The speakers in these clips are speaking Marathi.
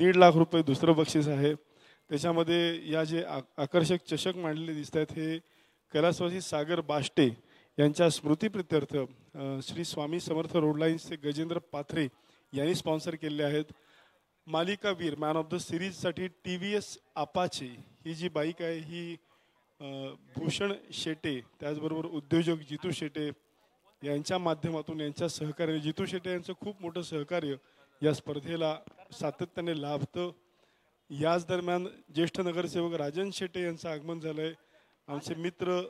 1.5 लाख रुपये दुसरं बक्षीस आहे. त्याच्यामध्ये या जे आकर्षक चषक मांडलेले दिसत आहेत हे कैलासवासी सागर बाष्टे यांच्या स्मृतीप्रित्यर्थ श्री स्वामी समर्थ रोडलाईन्सचे गजेंद्र पाथरे यांनी स्पॉन्सर केलेले आहेत. मालिका वीर मॅन ऑफ द सिरीजसाठी TVS अपाचे ही जी बाईक आहे ही भूषण शेटे त्याचबरोबर उद्योजक जितू शेटे यांच्या माध्यमातून यांच्या सहकार्याने जितू शेटे यांचं खूप मोठं सहकार्य या स्पर्धेला सातत्याने लाभतं. याच दरम्यान ज्येष्ठ नगरसेवक राजन शेटे यांचं आगमन झालंय. आमचे मित्र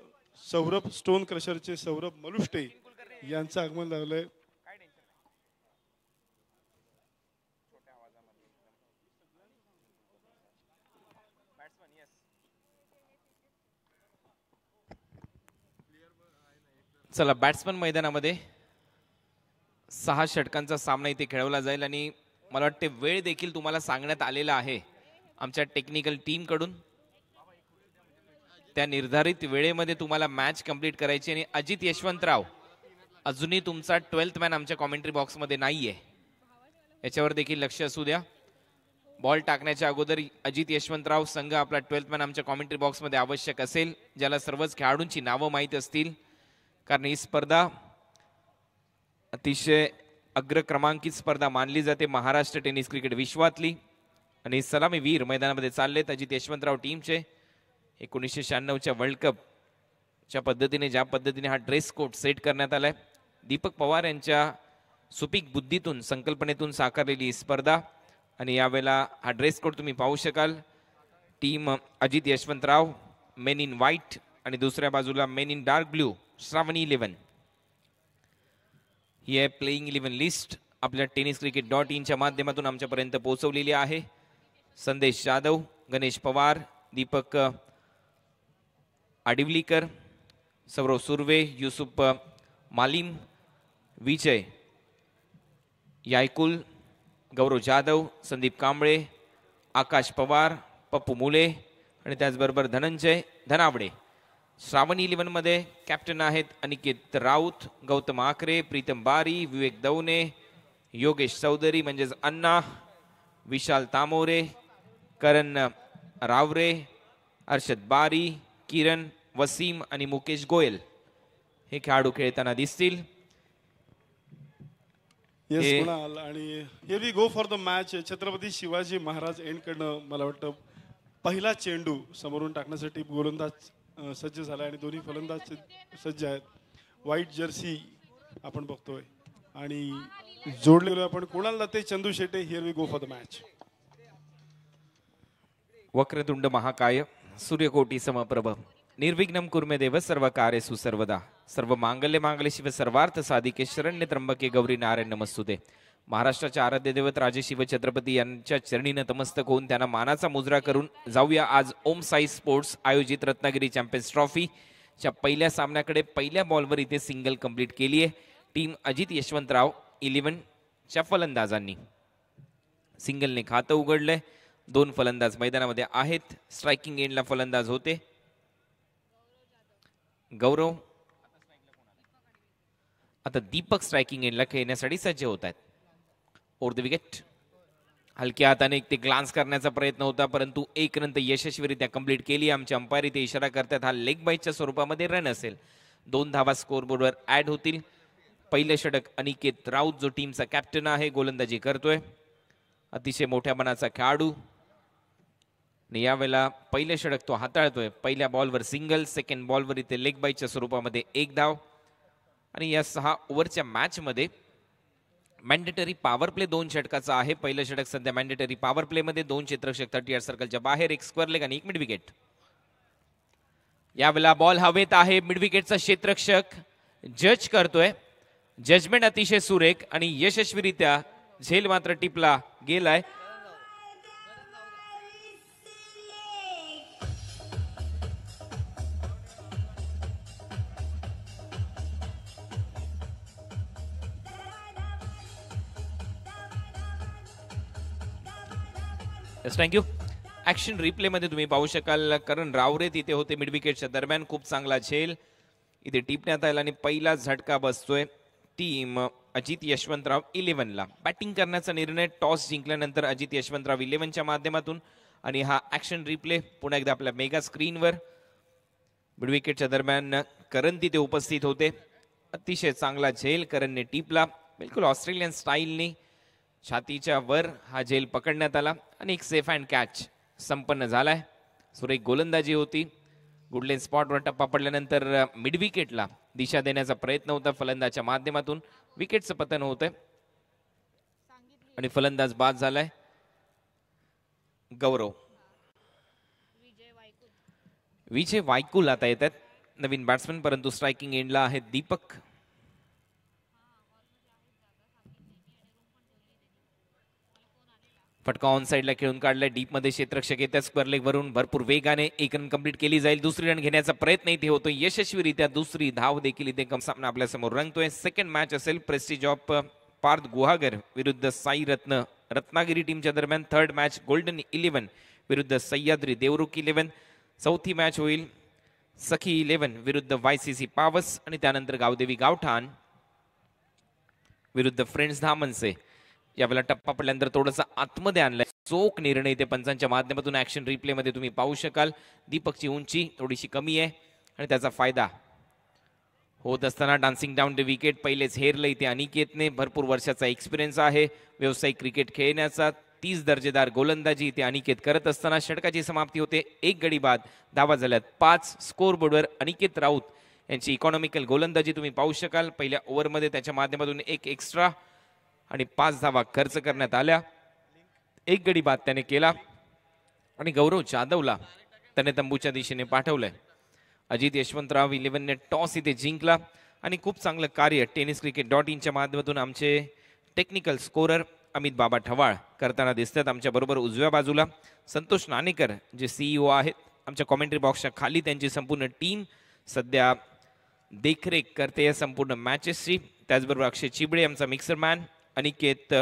सौरभ स्टोन क्रशरचे सौरभ मलुष्टे यांचं आगमन झालंय. चला बॅट्समन मैदानामध्ये 6 षटकांचा सामना इथे खेळवला जाईल आणि मला वाटते वेळ देखील तुम्हाला सांगण्यात आलेला आहे आमच्या टेक्निकल टीम कडून. त्या निर्धारित वेळेमध्ये तुम्हाला मॅच कंप्लीट करायची आणि अजित यशवंतराव अजूनही तुमचा 12th मॅन आमच्या कॉमेंट्री बॉक्स मध्ये नाहीये याच्यावर देखील लक्ष असू द्या. बॉल टाकण्याच्या अगोदर अजित यशवंतराव संघ आपला 12th मॅन आमच्या कॉमेंट्री बॉक्स मध्ये आवश्यक असेल, ज्याला सर्वच खेळाडूंची नावं माहीत असतील, कारण ही स्पर्धा अतिशय अग्रक्रमांकित स्पर्धा मानली जाते महाराष्ट्र टेनिस क्रिकेट विश्वातली. आणि सलामी वीर मैदानामध्ये चाललेत अजित यशवंतराव टीमचे. 1996च्या वर्ल्ड कपच्या पद्धतीने ज्या पद्धतीने हा ड्रेस कोड सेट करण्यात आलाय, दीपक पवार यांच्या सुपीक बुद्धीतून संकल्पनेतून साकारलेली स्पर्धा. आणि यावेळेला हा ड्रेस कोड तुम्ही पाहू शकाल. Team Ajit Yashwantrao main in white आणि दुसऱ्या बाजूला मेन इन डार्क ब्ल्यू श्रावणी 11. ही आहे प्लेइंग 11 लिस्ट आपल्या tenniscricket.in च्या माध्यमातून आमच्यापर्यंत पोहोचवलेली आहे. संदेश जाधव, गणेश पवार, दीपक आडिवलीकर, सौरव सुर्वे, युसुफ मालिम, विजय यायकुल, गौरव जाधव, संदीप कांबळे, आकाश पवार, पप्पू मुले आणि त्याचबरोबर धनंजय धनावडे. श्रावणी 11 मध्ये कॅप्टन आहेत अनिकेत राऊत, गौतम आकरे, प्रीतम बारी, विवेक दवने, योगेश चौधरी म्हणजेच अण्णा, विशाल तामोरे, करण रावरे, अर्षद बारी, किरण, वसीम आणि मुकेश गोयल हे खेळाडू खेळताना दिसतील. येस कुणाल, आणि here we go for the match. Chhatrapati Shivaji Maharaj end कडनं मला वाटतं पहिला चेंडू समोरून टाकण्यासाठी गोलंदाज सज्ज झाला आणि दोन्ही फलंदाज सज्ज आहेत. व्हाईट जर्सी आपण बघतोय आणि जोडलेलो आपण Kunal Late, Chandu Shete. Here we go for the match. वक्रतुंड महाकाय सूर्यकोटी समप्रभ निर्विघ्नं कुर्मे देव सर्व कार्येषु सर्वदा सर्व मांगल्य मांगल्य शिव सर्वार्थ साधिके शरण्य त्र्यंबके गौरी नारायण नमस्तुते. महाराष्ट्राच्या आराध्य दैवत राजे शिव छत्रपती यांच्या चरणी नतमस्तक होऊन त्यांना मानाचा मुजरा करून जाऊया आज ओम साई स्पोर्ट्स आयोजित रत्नागिरी चॅम्पियन्स ट्रॉफीच्या पहिल्या सामन्याकडे. पहिल्या बॉलवर इथे सिंगल कंप्लीट केली आहे टीम अजित यशवंतराव 11 च्या फलंदाजांनी. सिंगलने खातं उघडलंय. 2 फलंदाज मैदानामध्ये आहेत. स्ट्रायकिंग एंडला फलंदाज होते गौरव. आता दीपक स्ट्रायकिंग एंडला खेळण्यासाठी सज्ज होत आहेत. ओव्हर द विकेट हलक्या हाताने ते ग्लान्स करण्याचा प्रयत्न होता, परंतु एक रन यशस्वीरित्या कंप्लीट केली. आमचे अंपायर इथे इशारा करतात हा लेग बाईटच्या स्वरूपामध्ये रन असेल. 2 धावा स्कोरबोर्डवर ऍड होतील. पहिले षटक अनिकेत राऊत जो टीमचा कॅप्टन आहे गोलंदाजी करतोय. अतिशय मोठ्या मनाचा खेळाडू. यावेळेला पहिले षटक तो हाताळतोय. पहिल्या बॉलवर सिंगल, सेकंड बॉलवर इथे लेग बाईटच्या स्वरूपामध्ये 1 धाव. आणि या 6 ओव्हरच्या मॅच मध्ये मॅन्डेटरी पॉवर प्ले 2 षटकाचा आहे. पहिलं षटक सध्या मॅन्डेटरी पॉवर प्ले मध्ये 2 क्षेत्ररक्षक 30 यार्ड सर्कलच्या बाहेर, 1 स्क्वेअर लेग आणि 1 मिड विकेट. यावेळेला बॉल हवेत आहे. मिड विकेटचा क्षेत्ररक्षक जज करतोय. जजमेंट अतिशय सुरेख आणि यशस्वीरित्या झेल मात्र टिपला गेलाय. थँक्यू. ऍक्शन रिप्ले मध्ये तुम्ही पाहू शकाल करण रावरे तिथे होते मिड विकेटच्या दरम्यान. खूप चांगला झेल इथे टिपण्यात आला आणि पहिला झटका बसतोय टीम अजित यशवंतराव 11ला. बॅटिंग करण्याचा निर्णय टॉस जिंकल्यानंतर अजित यशवंतराव 11च्या माध्यमातून. आणि हा ऍक्शन रिप्ले पुन्हा एकदा आपल्या मेगा स्क्रीनवर. मिड विकेटच्या दरम्यान करण तिथे उपस्थित होते. अतिशय चांगला झेल करणने टिपला, बिलकुल ऑस्ट्रेलियन स्टाईलने छातीच्या वर हा झेल पकडण्यात आला आणि एक सेफ अँड कॅच संपन्न झालाय. सुरेख गोलंदाजी होती. गुडलेन स्पॉटवर टप्पा पडल्यानंतर मिड विकेटला दिशा देण्याचा प्रयत्न होता फलंदाच्या माध्यमातून. विकेटचं पतन होतंय आणि फलंदाज बाद झालाय गौरव. विजय वायकुल आता येत आहेत नवीन बॅट्समन, परंतु स्ट्रायकिंग एंडला आहेत दीपक. फटका ऑन साइडला खेळून काढलाय. डीप मध्ये क्षेत्ररक्षक येतात. स्क्वेअर लेग वरून भरपूर वेगाने एक रन कंप्लीट केली जाईल. दुसरी रन घेण्याचा प्रयत्न इथे होतो यशस्वीरित्या. दुसरी धाव देखील इथे सामना आपल्या समोर रंगतोय. सेकंड मॅच असेल प्रेस्टिज ऑफ पार्थ गुहागर विरुद्ध साई रत्न रत्नागिरी टीमच्या दरम्यान. थर्ड मॅच गोल्डन 11 विरुद्ध सह्याद्री देवरुख 11. चौथी मॅच होईल सखी 11 विरुद्ध YCC पावस आणि त्यानंतर गावदेवी गावठाण विरुद्ध फ्रेंड्स धामनसे. यावेळेला टप्पा पडल्यानंतर थोडंसं आतमध्ये आणलंय. चोख निर्णय ते पंचांच्या माध्यमातून ऍक्शन रिप्ले मध्ये तुम्ही पाहू शकाल. दीपकची उंची थोडीशी कमी आहे आणि त्याचा फायदा होत असताना डान्सिंग डाऊन द विकेट पहिलेच हेरलं इथे अनिकेतने. भरपूर वर्षाचा एक्सपिरियन्स आहे व्यावसायिक क्रिकेट खेळण्याचा. 30 दर्जेदार गोलंदाजी इथे अनिकेत करत असताना षटकाची समाप्ती होते. एक गडी बाद, धावा झाल्यात 5. स्कोर बोर्डवर अनिकेत राऊत यांची इकॉनॉमिकल गोलंदाजी तुम्ही पाहू शकाल. पहिल्या ओव्हरमध्ये त्याच्या माध्यमातून एक एक्स्ट्रा आणि 5 धावा खर्च करण्यात आल्या. एक गडी बाद त्याने केला आणि गौरव जाधवला त्याने तंबूच्या दिशेने पाठवलंय. अजित यशवंतराव 11ने टॉस इथे जिंकला आणि खूप चांगलं कार्य tenniscricket.in च्या माध्यमातून आमचे टेक्निकल स्कोरर अमित बाबा ठवाळ करताना दिसतात. आमच्या बरोबर उजव्या बाजूला संतोष नाणेकर जे CEO आहेत. आमच्या कॉमेंट्री बॉक्सच्या खाली त्यांची संपूर्ण टीम सध्या देखरेख करते या संपूर्ण मॅचेसची. त्याचबरोबर अक्षय चिबडे आमचा मिक्सर मॅन, अनिकेत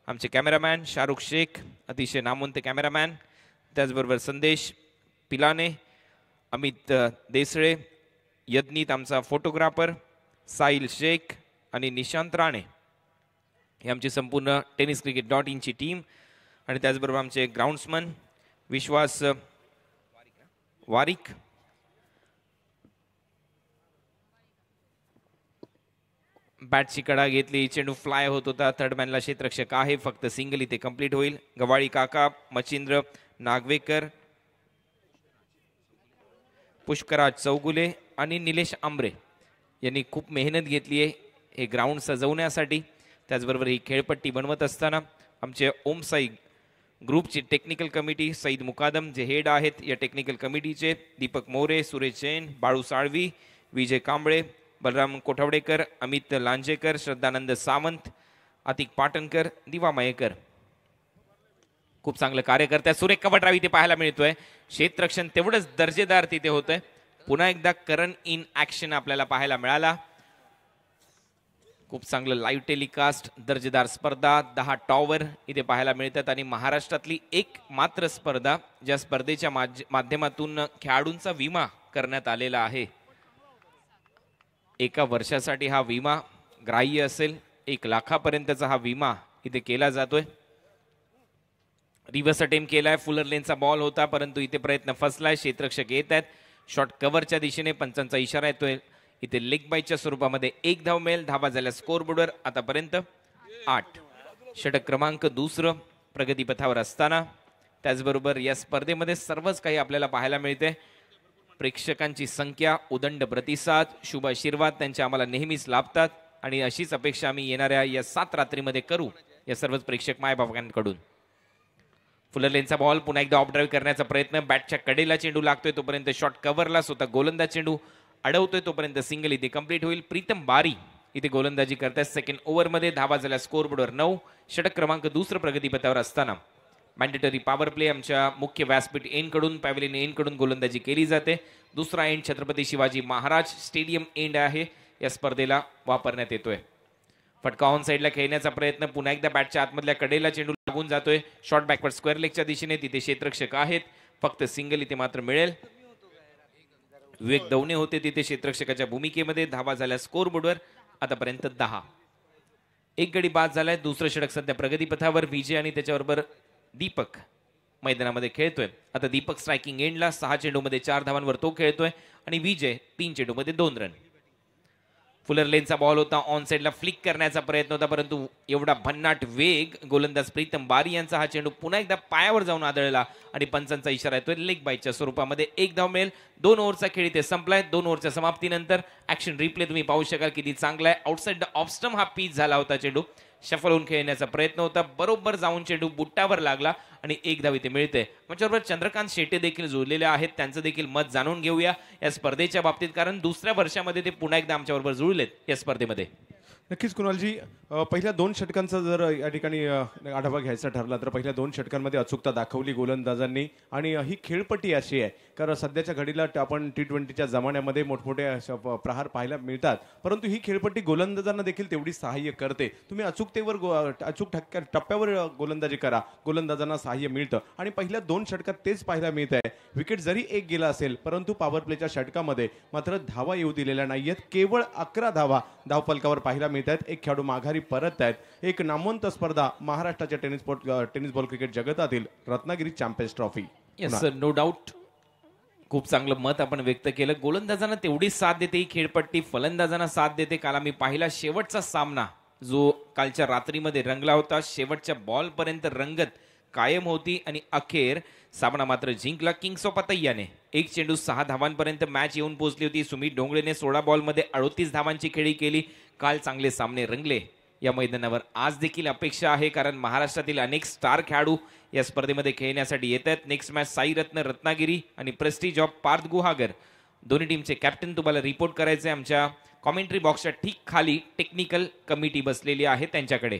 आमचे कॅमेरामॅन, शाहरुख शेख अतिशय नामवंत कॅमेरामॅन, त्याचबरोबर संदेश पिलाने, अमित देसळे, यज्ञित आमचा फोटोग्राफर, साहिल शेख आणि निशांत राणे हे आमची संपूर्ण tenniscricket.in ची टीम. आणि त्याचबरोबर आमचे ग्राउंड्समन विश्वास वारिक, बॅटची कडा घेतली, चेंडू फ्लाय होत होता. थर्ड मॅनला क्षेत्ररक्षक आहे, फक्त सिंगल इथे कंप्लीट होईल. गवाळी काका, मच्छिंद्र नागवेकर, पुष्कराज चौगुले आणि निलेश आंबरे यांनी खूप मेहनत घेतली आहे हे ग्राउंड सजवण्यासाठी. त्याचबरोबर ही खेळपट्टी बनवत असताना आमचे ओम साई ग्रुपची टेक्निकल कमिटी, सईद मुकादम जे हेड आहेत या टेक्निकल कमिटीचे, दीपक मोरे, सुरेश जैन, बाळू साळवी, विजय कांबळे, बलराम कोठवडेकर, अमित लांजेकर, श्रद्धानंद सावंत, अतिक पाटणकर, दिवा मयेकर खूप चांगलं कार्य करतात. सुरेख कवटराव इथे पाहायला मिळतोय. क्षेत्ररक्षण तेवढंच दर्जेदार तिथे होतंय. पुन्हा एकदा करण इन ऍक्शन आपल्याला पाहायला मिळाला. खूप चांगलं लाईव्ह टेलिकास्ट, दर्जेदार स्पर्धा, 10 टॉवर इथे पाहायला मिळतात. आणि महाराष्ट्रातली एक मात्र स्पर्धा ज्या स्पर्धेच्या माध्यमातून खेळाडूंचा विमा करण्यात आलेला आहे. 1 वर्षासाठी हा विमा ग्राह्य असेल. 1 लाखापर्यंतचा हा विमा इथे केला जातोय. रिव्हर्स अटेम्प्ट केलाय. फुलर लेनचा बॉल होता परंतु इथे प्रयत्न फसलाय. क्षेत्ररक्षक येत आहेत शॉर्ट कव्हरच्या दिशेने. पंचांचा इशारा येतोय. इथे लेग बाईच्या स्वरूपामध्ये 1 धाव मिळेल. धावा झाल्या स्कोर बोर्डवर आतापर्यंत 8. षटक क्रमांक 2 प्रगतीपथावर असताना त्याचबरोबर या स्पर्धेमध्ये सर्वच काही आपल्याला पाहायला मिळते. प्रेक्षकांची संख्या, उदंड प्रतिसाद, शुभ आशीर्वाद त्यांचे आम्हाला नेहमीच लाभतात आणि अशीच अपेक्षा आम्ही येणाऱ्या या 7 रात्रीमध्ये करू या सर्वच प्रेक्षक मायबाबांकडून. फुलर लेनचा बॉल पुन्हा एकदा ऑफ ड्राईव्ह करण्याचा प्रयत्न. बॅटच्या कडेला चेंडू लागतोय तोपर्यंत शॉर्ट कव्हरला स्वतः गोलंदाज चेंडू अडवतोय तोपर्यंत सिंगल इथे कंप्लीट होईल. प्रीतम बारी इथे गोलंदाजी करतात. सेकंड ओव्हरमध्ये धावा झाल्या स्कोर बोर्डवर 9. षटक क्रमांक 2 प्रगतीपथावर असताना मॅन्डेटरी पॉवर प्ले आमच्या मुख्य व्यासपीठ एंड कडून, पॅव्हलियन एंड कडून गोलंदाजी केली जाते. दुसरा end Chhatrapati Shivaji Maharaj stadium end आहे या स्पर्धेला वापरण्यात येतोय. फटका ऑन साइडला खेळण्याचा प्रयत्न. पुन्हा एकदा बॅटच्या आतमधल्या कडेला चेंडू लागून जातोय. शॉर्ट बॅकवर्ड स्क्वेअर लेगच्या दिशेने. तिथे क्षेत्ररक्षक आहेत, फक्त सिंगल इथे मात्र मिळेल. विवेक दवणे होते तिथे क्षेत्ररक्षकाच्या भूमिकेमध्ये. धावा झाल्या स्कोर बोर्डवर आतापर्यंत 10. एक गडी बाद झालाय. दुसरं षटक सध्या प्रगतीपथावर. विजय आणि त्याच्याबरोबर दीपक मैदानामध्ये खेळतोय. आता दीपक स्ट्रायकिंग एंडला 6 चेंडूमध्ये 4 धावांवर तो खेळतोय आणि विजय 3 चेंडूमध्ये 2 रन. फुलर लेनचा बॉल होता. ऑन साइडला फ्लिक करण्याचा प्रयत्न होता, परंतु एवढा भन्नाट वेग गोलंदाज प्रीतम बारी यांचा हा चेंडू पुन्हा एकदा पायावर जाऊन आदळला आणि पंचांचा इशारा येतोय लेग बाईटच्या स्वरूपामध्ये. 1 धाव मिळेल. 2 ओव्हरचा खेळ इथे संपलाय. 2 ओव्हरच्या समाप्तीनंतर ऍक्शन रिप्ले तुम्ही पाहू शकाल किती चांगला आहे. आउटसाइड द ऑफ स्टंप हा पीच झाला होता चेंडू. शफल होऊन खेळण्याचा प्रयत्न होता, बरोबर जाऊन चेंडू बुट्टावर लागला आणि 1 धाव इथे मिळते. माझ्याबरोबर चंद्रकांत शेटे देखील जोडलेले आहेत. त्यांचं देखील मत जाणून घेऊया या स्पर्धेच्या बाबतीत, कारण दुसऱ्या वर्षामध्ये ते पुन्हा एकदा आमच्याबरोबर जुळलेत या स्पर्धेमध्ये. नक्कीच कुणालजी, पहिल्या 2 षटकांचा जर या ठिकाणी आढावा घ्यायचा ठरला तर पहिल्या 2 षटकांमध्ये अचूकता दाखवली गोलंदाजांनी. आणि ही खेळपट्टी अशी आहे, कारण सध्याच्या घडीला आपण T20च्या जमान्यामध्ये मोठमोठे प्रहार पाहायला मिळतात, परंतु ही खेळपट्टी गोलंदाजांना देखील तेवढी सहाय्य करते. तुम्ही अचूकतेवर अचूक टप्प्यावर गोलंदाजी करा, गोलंदाजांना सहाय्य मिळतं. आणि पहिल्या 2 षटकात तेच पाहायला मिळत आहे. विकेट जरी एक गेला असेल, परंतु पॉवर प्लेच्या षटकामध्ये मात्र धावा येऊ दिलेल्या नाहीयेत. केवळ 11 धावा धावफलकावर पाहायला मिळत आहेत. एक खेळाडू माघारी परत आहेत. एक नामवंत स्पर्धा महाराष्ट्राच्या टेनिस बॉल क्रिकेट जगतातील Ratnagiri champions trophy. Yes sir, no doubt. खूप चांगलं मत आपण व्यक्त केलं. गोलंदाजांना तेवढीच साथ देते ही खेळपट्टी, फलंदाजांना साथ देते. काल आम्ही पाहिला शेवटचा सामना जो कालच्या रात्रीमध्ये रंगला होता, शेवटच्या बॉल पर्यंत रंगत कायम होती आणि अखेर सामना मात्र जिंकला किंग्स ऑफ अतैयाने. 1 चेंडू 6 धावांपर्यंत मॅच येऊन पोहोचली होती. सुमित डोंगरेने 16 बॉलमध्ये 38 धावांची खेळी केली. काल चांगले सामने रंगले या मैदानावर. आज देखील अपेक्षा आहे, कारण महाराष्ट्रातील अनेक स्टार खेळाडू या स्पर्धेमध्ये खेळण्यासाठी येत आहेत. नेक्स्ट मॅच साई रत्न रत्नागिरी आणि प्रेस्टिज ऑफ पार्थ गुहागर, दोन्ही टीमचे कॅप्टन तुम्हाला रिपोर्ट करायचे. आमच्या कॉमेंट्री बॉक्सच्या ठीक खाली टेक्निकल कमिटी बसलेली आहे त्यांच्याकडे.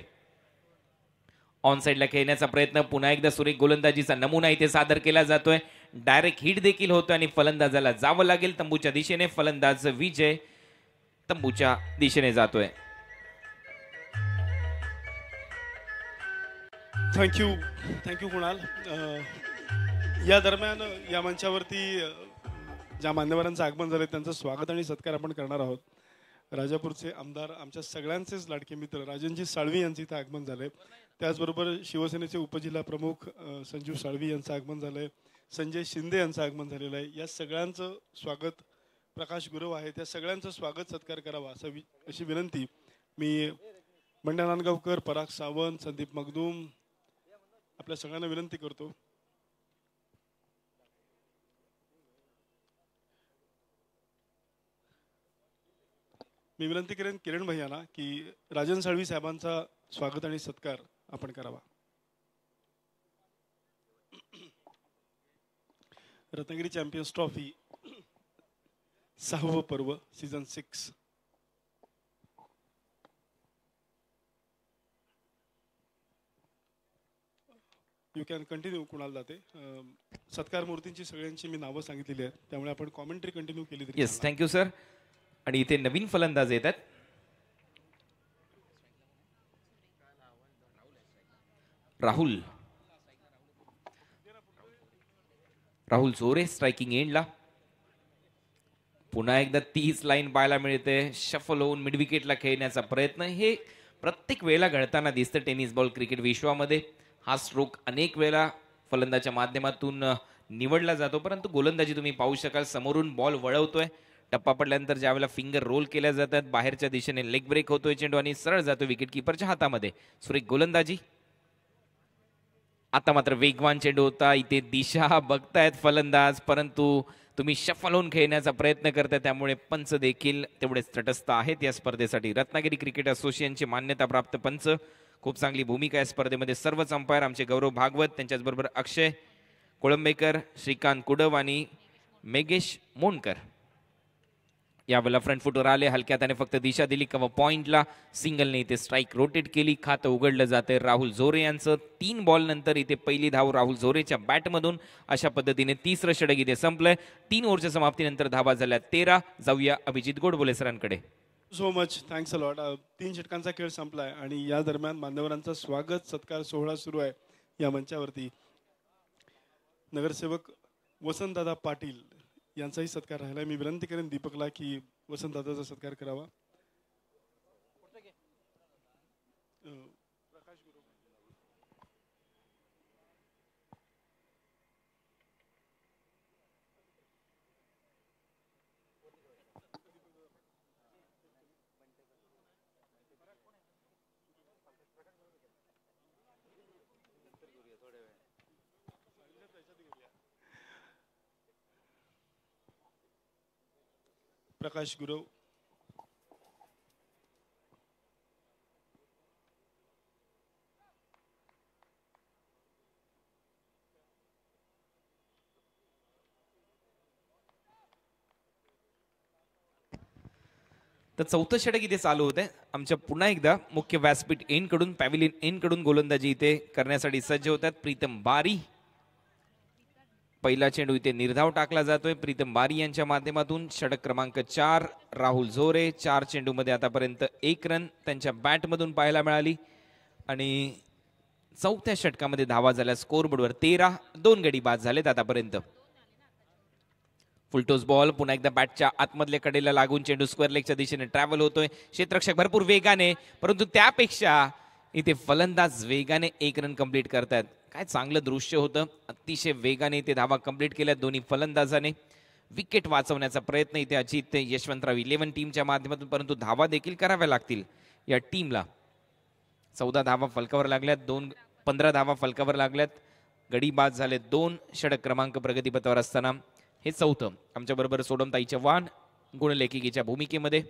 ऑन साइडला खेळण्याचा प्रयत्न, पुन्हा एकदा सुरेख गोलंदाजीचा नमुना इथे सादर केला जातोय. डायरेक्ट हिट देखील होतोय आणि फलंदाजाला जावं लागेल तंबूच्या दिशेने. फलंदाज विजय तंबूच्या दिशेने जातोय. थँक्यू कुणाल. या दरम्यान या मंचावरती ज्या मान्यवरांचं आगमन झालं त्यांचं स्वागत आणि सत्कार आपण करणार आहोत. राजापूरचे आमदार, आमच्या सगळ्यांचेच लाडके मित्र राजनजी साळवी यांचे इथं आगमन झाले. त्याचबरोबर शिवसेनेचे उपजिल्हा प्रमुख संजीव साळवी यांचं आगमन झालंय. संजय शिंदे यांचं आगमन झालेलं आहे. या सगळ्यांचं स्वागत, प्रकाश गुरव आहे, त्या सगळ्यांचं स्वागत सत्कार करावा अशी विनंती मी बंड्या नांदगावकर, पराग सावंत, संदीप मगदूम आपल्या सगळ्यांना विनंती करतो. मी विनंती करेन किरण भैयाना की राजन साळवी साहेबांचा स्वागत आणि सत्कार आपण करावा. रत्नागिरी चॅम्पियन्स ट्रॉफी 6वं पर्व season 6. You can continue. Kunal जाते. सत्कार मूर्तींची सगळ्यांची मी नावं सांगितलेली आहेत, त्यामुळे आपण कॉमेंट्री कंटिन्यू केली तरी. Yes, thank you sir. आणि इथे नवीन फलंदाज येतात. राहुल जोरे स्ट्रायकिंग एंडला. पुन्हा एकदा 30 लाईन पाहायला मिळते. शफल होऊन मिड विकेटला खेळण्याचा प्रयत्न हे प्रत्येक वेळेला घडताना दिसतं टेनिस बॉल क्रिकेट विश्वामध्ये. हा स्ट्रोक अनेक वेळा फलंदाच्या माध्यमातून निवडला जातो, परंतु गोलंदाजी तुम्ही पाहू शकाल समोरून बॉल वळवतोय. टप्पा पडल्यानंतर ज्यावेळेला फिंगर रोल केल्या जातात, बाहेरच्या दिशेने लेग ब्रेक होतोय चेंडू आणि सरळ जातो विकेट किपरच्या हातामध्ये. सुरेख गोलंदाजी. आता मात्र वेगवान चेंडू होता. इथे दिशा बघतायत फलंदाज, परंतु तुम्ही शफल होऊन खेळण्याचा प्रयत्न करताय, त्यामुळे पंच देखील तेवढेच तटस्थ आहेत या स्पर्धेसाठी. रत्नागिरी क्रिकेट असोसिएशनचे मान्यताप्राप्त पंच. खूप चांगली भूमिका या स्पर्धेमध्ये. सर्वच अंपायर आमचे गौरव भागवत, त्यांच्याचबरोबर अक्षय कोळंबेकर, श्रीकांत कुडव आणि मेघेश मोनकर यावेळेला फ्रंट फुटवर आले. हलक्यात त्याने फक्त दिशा दिली. कव्हर पॉइंटला सिंगलने इथे स्ट्राईक रोटेट केली. खातं उघडलं जाते राहुल जोरे यांचं. 3 बॉल नंतर इथे पहिली धाव राहुल जोरेच्या बॅटमधून. अशा पद्धतीने 3रं षटक इथे संपलंय. 3 ओव्हरच्या समाप्तीनंतर धावा झाल्या 13. जाऊया अभिजित गोडबोले सरांकडे. So much, thanks a lot. 3 षटकांचा खेळ संपलाय आणि या दरम्यान मान्यवरांचा स्वागत सत्कार सोहळा सुरू आहे या मंचावरती. नगरसेवक वसंतदादा पाटील यांचाही सत्कार राहिला. मी विनंती करेन दीपकला की वसंतदादाचा सत्कार करावा. प्रकाश गुरव. तर चौथं षटक इथे चालू होते. आमच्या पुन्हा एकदा मुख्य व्यासपीठ एन कडून पॅव्हिलियन एन कडून गोलंदाजी इथे करण्यासाठी सज्ज होतात. प्रीतम बारी पहिला चेंडू इथे निर्धाव टाकला जातोय प्रीतम बारी यांच्या माध्यमातून. षटक क्रमांक 4 राहुल झोरे. 4 चेंडूमध्ये आतापर्यंत 1 रन त्यांच्या बॅटमधून पाहायला मिळाली आणि चौथ्या षटकामध्ये धावा झाल्या स्कोरबोर्डवर 13. 2 गडी बाद झालेत आतापर्यंत. फुलटोस बॉल पुन्हा एकदा बॅटच्या आतमधल्या कडेला लागून चेंडू स्क्वेअर लेगच्या दिशेने ट्रॅव्हल होतोय. क्षेत्ररक्षक भरपूर वेगाने, परंतु त्यापेक्षा इथे फलंदाज वेगाने 1 रन कंप्लीट करतात. काय चांगलं दृश्य होतं. अतिशय वेगाने इथे धावा कंप्लीट केल्या दोन्ही फलंदाजाने. विकेट वाचवण्याचा प्रयत्न इथे अजित यशवंतराव 11 टीमच्या माध्यमातून, परंतु धावा देखील कराव्या लागतील या टीमला. 14 धावा फलकावर लागल्यात. 15 धावा फलकावर लागल्यात. गडी बाद झाले 2. षटक क्रमांक प्रगतीपथावर असताना हे चौथं. आमच्या बरोबर सोडमताई चव्हाण गुणलेखिकेच्या भूमिकेमध्ये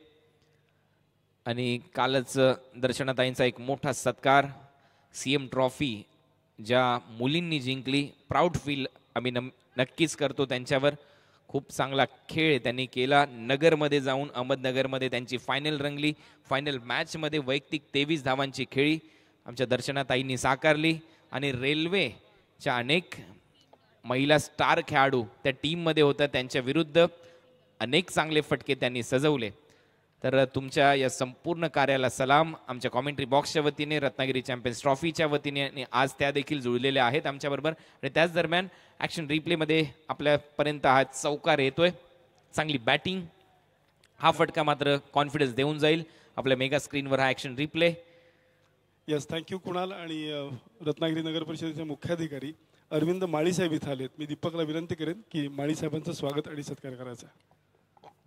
आणि कालच दर्शनाताईंचा एक मोठा सत्कार, सीएम ट्रॉफी ज्या मुलींनी जिंकली, प्राऊड फील आम्ही नक्कीच करतो त्यांच्यावर. खूप चांगला खेळ त्यांनी केला. नगरमध्ये जाऊन अहमदनगरमध्ये त्यांची फायनल रंगली. फायनल मॅचमध्ये वैयक्तिक 23 धावांची खेळी आमच्या दर्शनाताईंनी साकारली आणि रेल्वेच्या अनेक महिला स्टार खेळाडू त्या टीममध्ये होत्या. त्यांच्या विरुद्ध अनेक चांगले फटके त्यांनी सजवले. तर तुमच्या या संपूर्ण कार्याला सलाम आमच्या कॉमेंट्री बॉक्सच्या वतीने, रत्नागिरी चॅम्पियन्स ट्रॉफीच्या वतीने. आणि आज त्या देखील जुळलेल्या आहेत आमच्याबरोबर. आणि त्याच दरम्यान ॲक्शन रिप्लेमध्ये आपल्यापर्यंत हा चौकार येतोय. चांगली बॅटिंग. हा फटका मात्र कॉन्फिडन्स देऊन जाईल. आपल्या मेगा स्क्रीनवर हा action replay. Yes, thank you Kunal. आणि रत्नागिरी नगर परिषदेचे मुख्याधिकारी अरविंद माळी साहेब इथे आलेत. मी दीपकला विनंती करेन की माळी साहेबांचं स्वागत आणि सत्कार करायचा.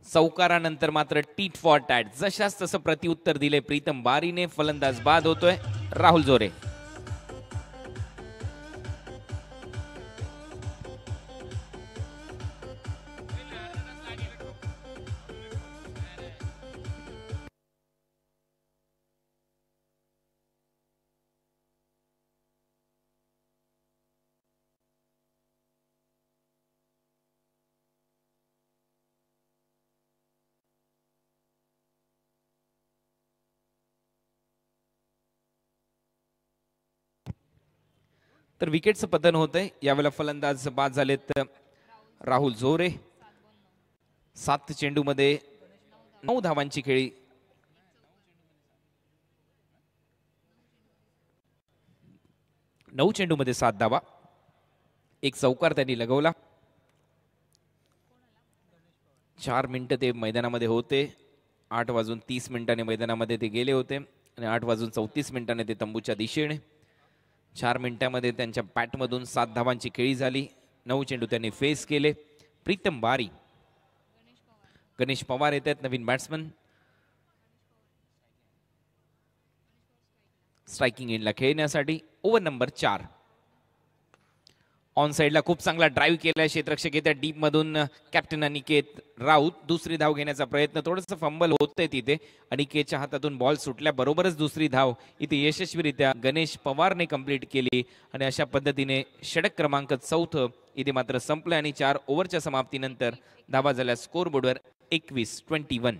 चौकारानंतर मात्र टीट फॉर टॅट जशाच तसं प्रत्युत्तर दिले प्रीतम बारीने. फलंदाज बाद होतोय राहुल झोरे. तर विकेटचं पतन होतंय. यावेळेला फलंदाज बाद झालेत राहुल झोरे. 7 चेंडूमध्ये 9 धावांची खेळी. 9 चेंडूमध्ये 7 धावा. एक चौकार त्यांनी लगवला. 4 मिनिटं ते मैदानामध्ये होते. 8:30 मैदानामध्ये ते गेले होते आणि 8:34 ते तंबूच्या दिशेने. 4 मिनिटांमध्ये त्यांच्या बॅटमधून 7 धावांची खेळी झाली. 9 चेंडू त्यांनी फेस केले. प्रीतम बारी, गणेश पवार येत आहेत नवीन बॅट्समन. स्ट्रायकिंग एंडला खेळण्यासाठी. Over number 4. ऑन साइडला खूप चांगला ड्राईव्ह केला क्षेत्ररक्षक येत्या डीप मधून कॅप्टन अनिकेत राऊत. दुसरी धाव घेण्याचा प्रयत्न. थोडंसं फंबल होतंय तिथे. अनिकेतच्या हातातून बॉल सुटल्याबरोबरच दुसरी धाव इथे यशस्वीरित्या गणेश पवारने कंप्लीट केली आणि अशा पद्धतीने षटक क्रमांक 4 इथे मात्र संपले आणि 4 ओव्हरच्या समाप्तीनंतर धावा झाल्या स्कोर बोर्डवर 21-21.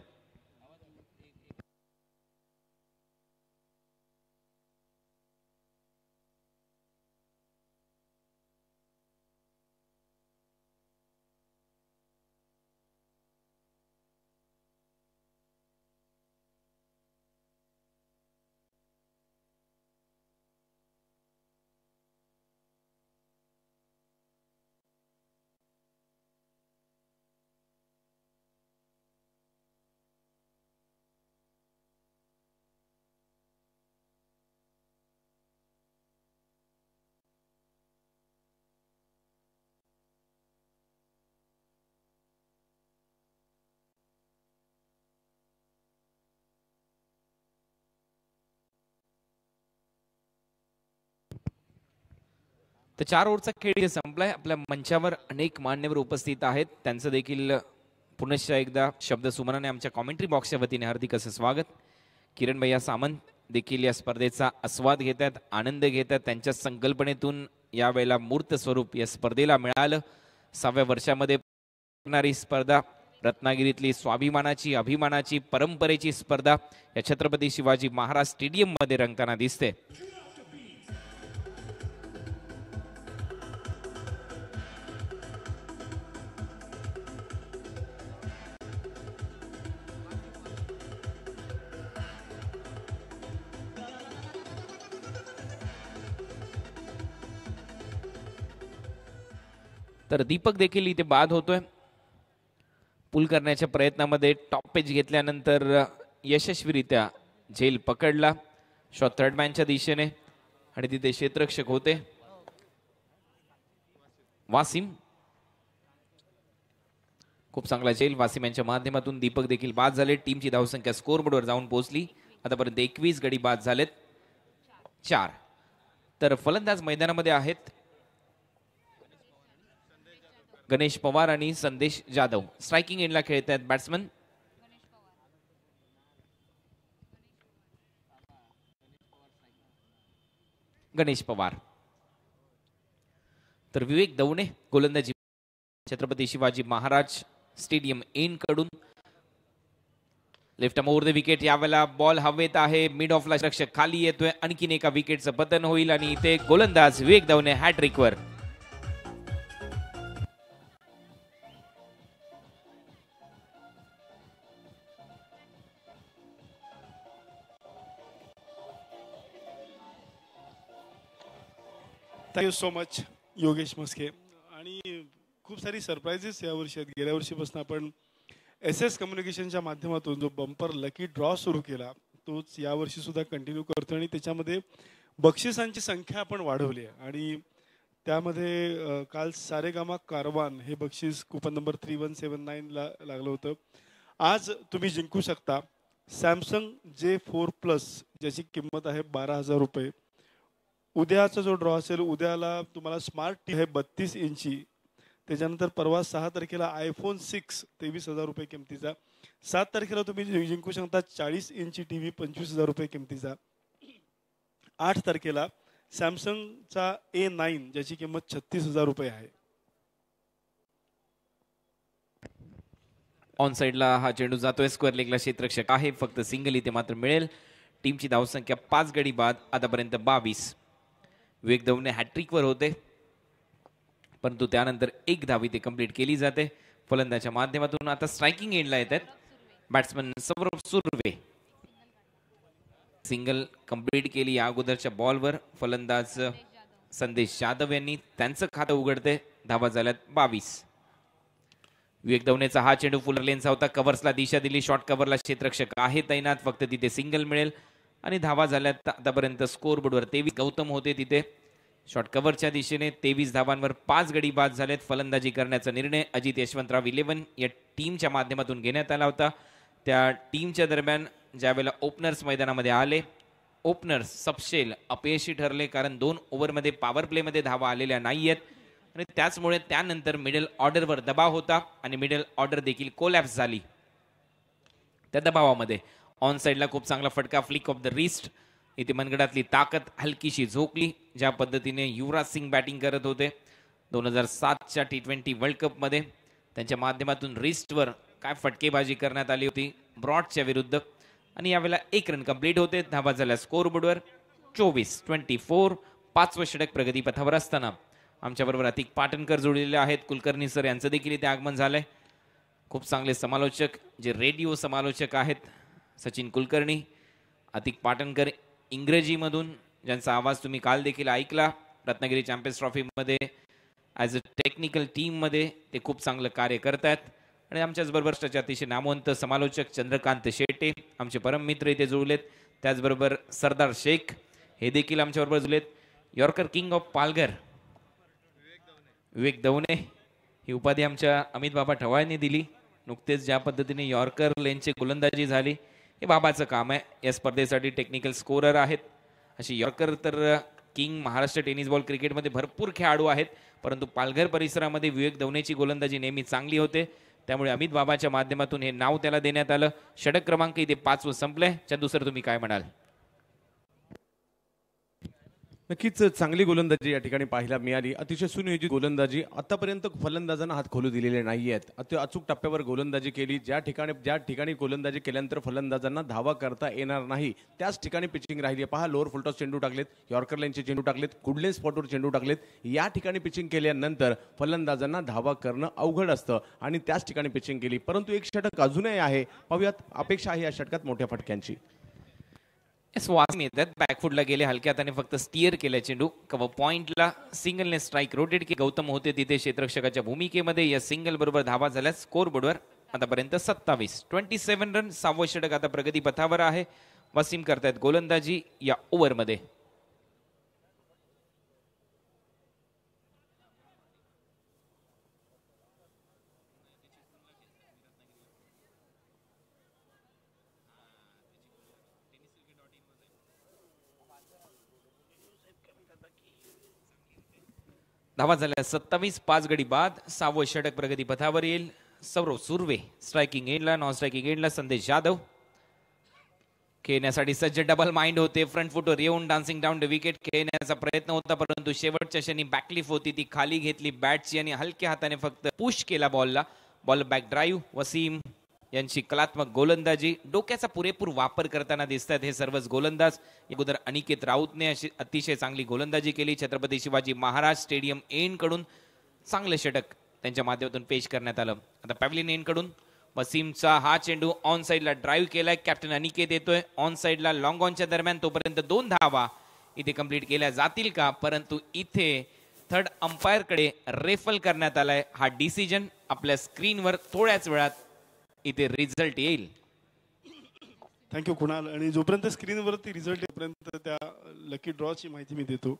तर 4 ओव्हरचा खेळ संपलाय. आपल्या मंचावर अनेक मान्यवर उपस्थित आहेत. त्यांचं देखील पुनश्च एकदा शब्द सुमनाने आमच्या कॉमेंट्री बॉक्सच्या वतीने हार्दिक असं स्वागत. किरण भैया सामंत देखील या स्पर्धेचा आस्वाद घेतात, आनंद घेतात. त्यांच्या संकल्पनेतून यावेळेला मूर्त स्वरूप या स्पर्धेला मिळालं. 6व्या वर्षामध्ये होणारी स्पर्धा, रत्नागिरीतली स्वाभिमानाची, अभिमानाची, परंपरेची स्पर्धा या छत्रपती शिवाजी महाराज स्टेडियम मध्ये रंगताना दिसते. तर दीपक देखील इथे बाद होतोय. पुल करण्याच्या प्रयत्नामध्ये टॉप पेज घेतल्यानंतर यशस्वीरित्या झेल पकडला. शॉट थर्ड मॅनच्या दिशेने आणि तिथे क्षेत्ररक्षक होते वासिम. खूप चांगला झेल वासिम यांच्या माध्यमातून. दीपक देखील बाद झाले. टीमची धावसंख्या स्कोरबोर्डवर जाऊन पोहोचली. आतापर्यंत 21 गडी बाद झालेत, 4. तर फलंदाज मैदानामध्ये आहेत गणेश पवार आणि संदेश जाधव. स्ट्रायकिंग एंडला खेळत आहेत बॅट्समन. गणेश पवार. तर विवेक दवणे गोलंदाजी छत्रपती शिवाजी महाराज स्टेडियम एन कडून. Left over the wicket. यावेळेला बॉल हवेत आहे. मिड ऑफला रक्षक खाली येतोय. आणखीन एका विकेटचं पतन होईल आणि इथे गोलंदाज विवेक दवणे हॅट्रिकवर. Thank you so much Yogesh Maske. आणि खूप सारी सरप्राइजेस यावर्षी आहेत. गेल्या वर्षीपासून आपण SS कम्युनिकेशनच्या माध्यमातून जो बंपर लकी ड्रॉ सुरू केला तोच यावर्षी सुद्धा कंटिन्यू करतो आणि त्याच्यामध्ये बक्षिसांची संख्या आपण वाढवली आहे. आणि त्यामध्ये काल सारेगामा कारवान हे बक्षीस कुपन नंबर 3179 ला लागलं होतं. आज तुम्ही जिंकू शकता सॅमसंग J4 Plus ज्याची किंमत आहे 12,000 रुपये. उद्याचा जो ड्रॉ असेल, उद्याला तुम्हाला स्मार्ट टी आहे 32 इंची. त्याच्यानंतर परवा 6 तारखेला iPhone 6 23,000 रुपये किमतीचा. 7 तारखेला तुम्ही जिंकू शकता 40 इंची TV 25,000 रुपये किमतीचा. 8 तारखेला सॅमसंगचा A9 ज्याची किंमत 36,000 रुपये आहे. ऑन साइडला हा चेंडू जातोय. स्क्वेअर लेगला क्षेत्ररक्षक आहे. फक्त सिंगल इथे मात्र मिळेल. टीमची धावसंख्या 5 गडी बाद, आतापर्यंत 22. विवेक दवणे हॅट्रिकवर होते परंतु त्यानंतर एक धाव इथे कंप्लीट केली जाते फलंदाच्या माध्यमातून. आता स्ट्रायकिंग एंडला येतात batsman Saurabh Surve. Single complete केली या अगोदरच्या बॉलवर. फलंदाज संदेश जाधव यांनी त्यांचं खातं उघडते. धावा झाल्यात 22. विवेक दवणेचा हा चेंडू फुलर लेनचा होता. कव्हर्सला दिशा दिली. शॉर्ट कव्हरला क्षेत्ररक्षक आहे तैनात. फक्त तिथे सिंगल मिळेल आणि धावा झाल्यात आतापर्यंत स्कोर बोर्डवर 23. गौतम होते तिथे शॉर्ट कव्हरच्या दिशेने. 23 धावांवर 5 गडी बाद झालेत. फलंदाजी करण्याचा निर्णय अजित यशवंतराव 11 या टीमच्या माध्यमातून घेण्यात आला होता. त्या टीमच्या दरम्यान ज्यावेळेला ओपनर्स मैदानामध्ये आले, ओपनर्स सबशेल अपयशी ठरले कारण 2 ओव्हरमध्ये पॉवर प्लेमध्ये धावा आलेल्या नाहीयेत आणि त्याचमुळे त्यानंतर मिडल ऑर्डरवर दबाव होता आणि मिडल ऑर्डर देखील कोलॅप्स झाली. त्या दबावामध्ये ऑन साइडला खूप चांगला फटका, फ्लिक ऑफ द रिस्ट. इथे मनगडातली ताकद हलकीशी झोकली. ज्या पद्धतीने युवराज सिंग बॅटिंग करत होते 2007च्या T20 वर्ल्ड कप मध्ये, त्यांच्या माध्यमातून रिस्टवर काय फटकेबाजी करण्यात आली होती ब्रॉडच्या विरुद्ध. आणि यावेळेला 1 रन कंप्लीट होते. धावा झाल्या स्कोर बोर्डवर 24. 5वं षटक प्रगतीपथावर असताना आमच्याबरोबर अतिक पाटणकर जोडलेले आहेत. कुलकर्णी सर यांचं देखील इथे आगमन झालंय. खूप चांगले समालोचक जे रेडिओ समालोचक आहेत, सचिन कुलकर्णी, अतिक पाटणकर इंग्रजीमधून, ज्यांचा आवाज तुम्ही काल देखील ऐकला रत्नागिरी चॅम्पियन्स ट्रॉफीमध्ये ॲज अ टेक्निकल टीममध्ये. ते खूप चांगलं कार्य करत आहेत. आणि आमच्याच बरोबर अतिशय नामवंत समालोचक चंद्रकांत शेटे आमचे परम मित्र इथे जुळलेत. त्याचबरोबर सरदार शेख हे देखील आमच्याबरोबर जुळलेत. यॉर्कर किंग ऑफ पालघर विवेक दवणे ही उपाधी आमच्या अमित बाबा ठवाळने दिली. नुकतेच ज्या पद्धतीने यॉर्कर लेनची गोलंदाजी झाली हे बाबाचं काम आहे. या स्पर्धेसाठी टेक्निकल स्कोरर आहेत. अशी यॉर्कर तर किंग महाराष्ट्र टेनिस बॉल क्रिकेटमध्ये भरपूर खेळाडू आहेत, परंतु पालघर परिसरामध्ये विवेक दवणेची गोलंदाजी नेहमी चांगली होते. त्यामुळे अमित बाबाच्या माध्यमातून हे नाव त्याला देण्यात आलं. षटक क्रमांक इथे 5 संपलंय. चंदू सर तुम्ही काय म्हणाल? नक्कीच चांगली गोलंदाजी या ठिकाणी पाहायला मिळाली. अतिशय सुनियोजित गोलंदाजी. आतापर्यंत फलंदाजांना हात खोलू दिलेले नाही आहेत. अचूक टप्प्यावर गोलंदाजी केली. ज्या ठिकाणी गोलंदाजी केल्यानंतर फलंदाजांना धावा करता येणार नाही त्याच ठिकाणी पिचिंग राहिली. पहा, लोअर फुलटॉस चेंडू टाकलेत, यॉर्कर लाईनचे चेंडू टाकलेत, कुडलेन स्पॉटवर चेंडू टाकलेत. या ठिकाणी पिचिंग केल्यानंतर फलंदाजांना धावा करणं अवघड असतं आणि त्याच ठिकाणी पिचिंग केली. परंतु एक षटक अजूनही आहे. पाहूयात, अपेक्षा आहे या षटकात मोठ्या फटक्यांची. वासिम येतात, बॅकफुटला गेले, हलक्या हाताने फक्त स्टिअर केला चेंडू. कव्हर पॉइंटला सिंगलने स्ट्राईक रोटेट की गौतम होते तिथे क्षेत्ररक्षकाच्या भूमिकेमध्ये. या सिंगल बरोबर धावा झाल्या. स्कोर बोर्डवर आतापर्यंत 27 रन. 6वं षटक आता प्रगती पथावर आहे. वसीम करतायत गोलंदाजी या ओव्हरमध्ये. धावा झाल्या 27. 5 गडी बाद. 6वं षटक प्रगती पथावर येईल. सौरव सुर्वे स्ट्रायकिंग एंडला, नॉन स्ट्रायकिंग एंडला संदेश जाधव खेळण्यासाठी सज्ज. डबल माइंड होते, फ्रंट फुटवर येऊन डान्सिंग डाऊन द विकेट खेळण्याचा प्रयत्न होता, परंतु शेवटच्या क्षणी बॅकलिफ होती ती खाली घेतली बॅटची आणि हलक्या हाताने फक्त पुश केला बॉलला. Ball back drive. वसीम यांची कलात्मक गोलंदाजी. डोक्याचा पुरेपूर वापर करताना दिसतात हे सर्वच गोलंदाज. अगोदर अनिकेत राऊतने अशी अतिशय चांगली गोलंदाजी केली. छत्रपती शिवाजी महाराज स्टेडियम एंड कडून चांगलं षटक त्यांच्या माध्यमातून पेश करण्यात आलं. आता पॅव्हलियन एंड कडून वसीमचा हा चेंडू ऑन साइडला ड्राईव्ह केलाय. कॅप्टन अनिकेत येतोय ऑन साइडला लॉंग ऑनच्या दरम्यान. तोपर्यंत 2 धावा इथे कंप्लीट केल्या जातील का? परंतु इथे थर्ड अंपायर कडे रेफल करण्यात आलाय. हा डिसिजन आपल्या स्क्रीनवर थोड्याच वेळात इथे रिझल्ट येईल. थँक्यू कुणाल. आणि जोपर्यंत स्क्रीनवरती रिझल्ट येईपर्यंत त्या लकी ड्रॉची माहिती मी देतो.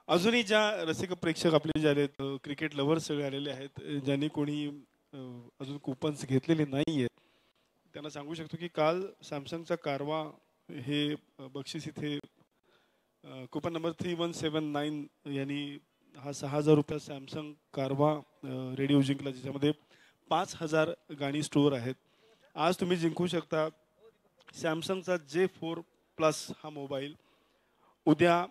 अजूनही ज्या रसिक प्रेक्षक आपले जे आलेत, क्रिकेट लव्हर सगळे आलेले आहेत, ज्यांनी कोणी अजून कुपन्स घेतलेले नाही आहेत, त्यांना सांगू शकतो की काल सॅमसंगचा कारवा हे बक्षीस इथे कुपन नंबर 3179 यांनी हा 6000 रुपया सॅमसंग कारवा रेडिओ जिंकला, ज्याच्यामध्ये 5000 गाणी स्टोअर आहेत. आज तुम्ही जिंकू शकता सॅमसंगचा J4 प्लस हा मोबाईल. उद्या